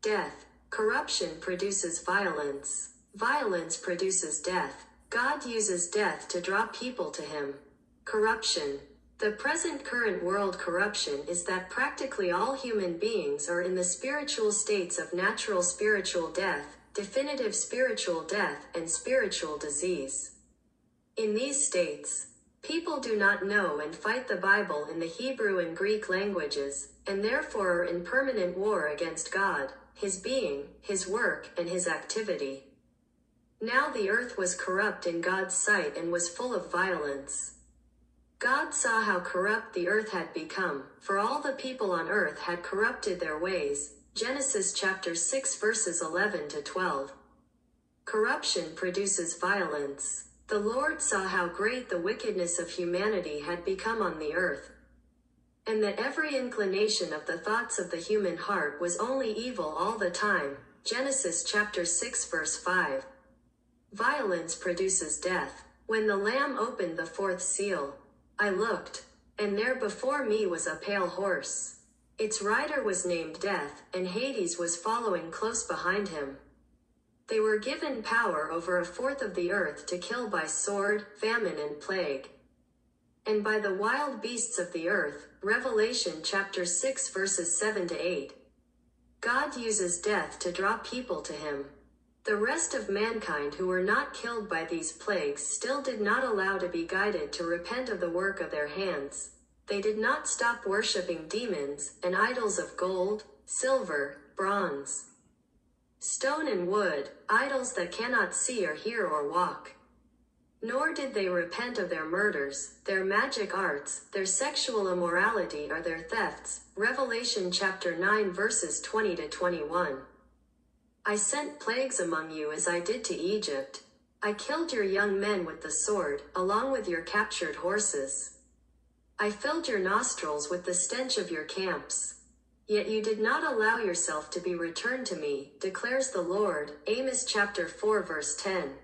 Death. Corruption produces violence. Violence produces death. God uses death to draw people to him. Corruption. The present current world corruption is that practically all human beings are in the spiritual states of natural spiritual death, definitive spiritual death, and spiritual disease. In these states, people do not know and fight the Bible in the Hebrew and Greek languages, and therefore are in permanent war against God, his being, his work, and his activity. Now the earth was corrupt in God's sight and was full of violence. God saw how corrupt the earth had become, for all the people on earth had corrupted their ways. Genesis chapter 6 verses 11 to 12. Corruption produces violence. The Lord saw how great the wickedness of humanity had become on the earth, and that every inclination of the thoughts of the human heart was only evil all the time. Genesis chapter 6 verse 5. Violence produces death. When the Lamb opened the fourth seal, I looked, and there before me was a pale horse. Its rider was named Death, and Hades was following close behind him. They were given power over a fourth of the earth to kill by sword, famine, and plague, and by the wild beasts of the earth. Revelation chapter 6 verses 7 to 8. God uses death to draw people to him. The rest of mankind who were not killed by these plagues still did not allow to be guided to repent of the work of their hands. They did not stop worshiping demons and idols of gold, silver, bronze, stone and wood, idols that cannot see or hear or walk. Nor did they repent of their murders, their magic arts, their sexual immorality, or their thefts. Revelation chapter 9 verses 20 to 21. I sent plagues among you as I did to Egypt. I killed your young men with the sword, along with your captured horses. I filled your nostrils with the stench of your camps. Yet you did not allow yourself to be returned to me, declares the Lord. Amos chapter 4 verse 10.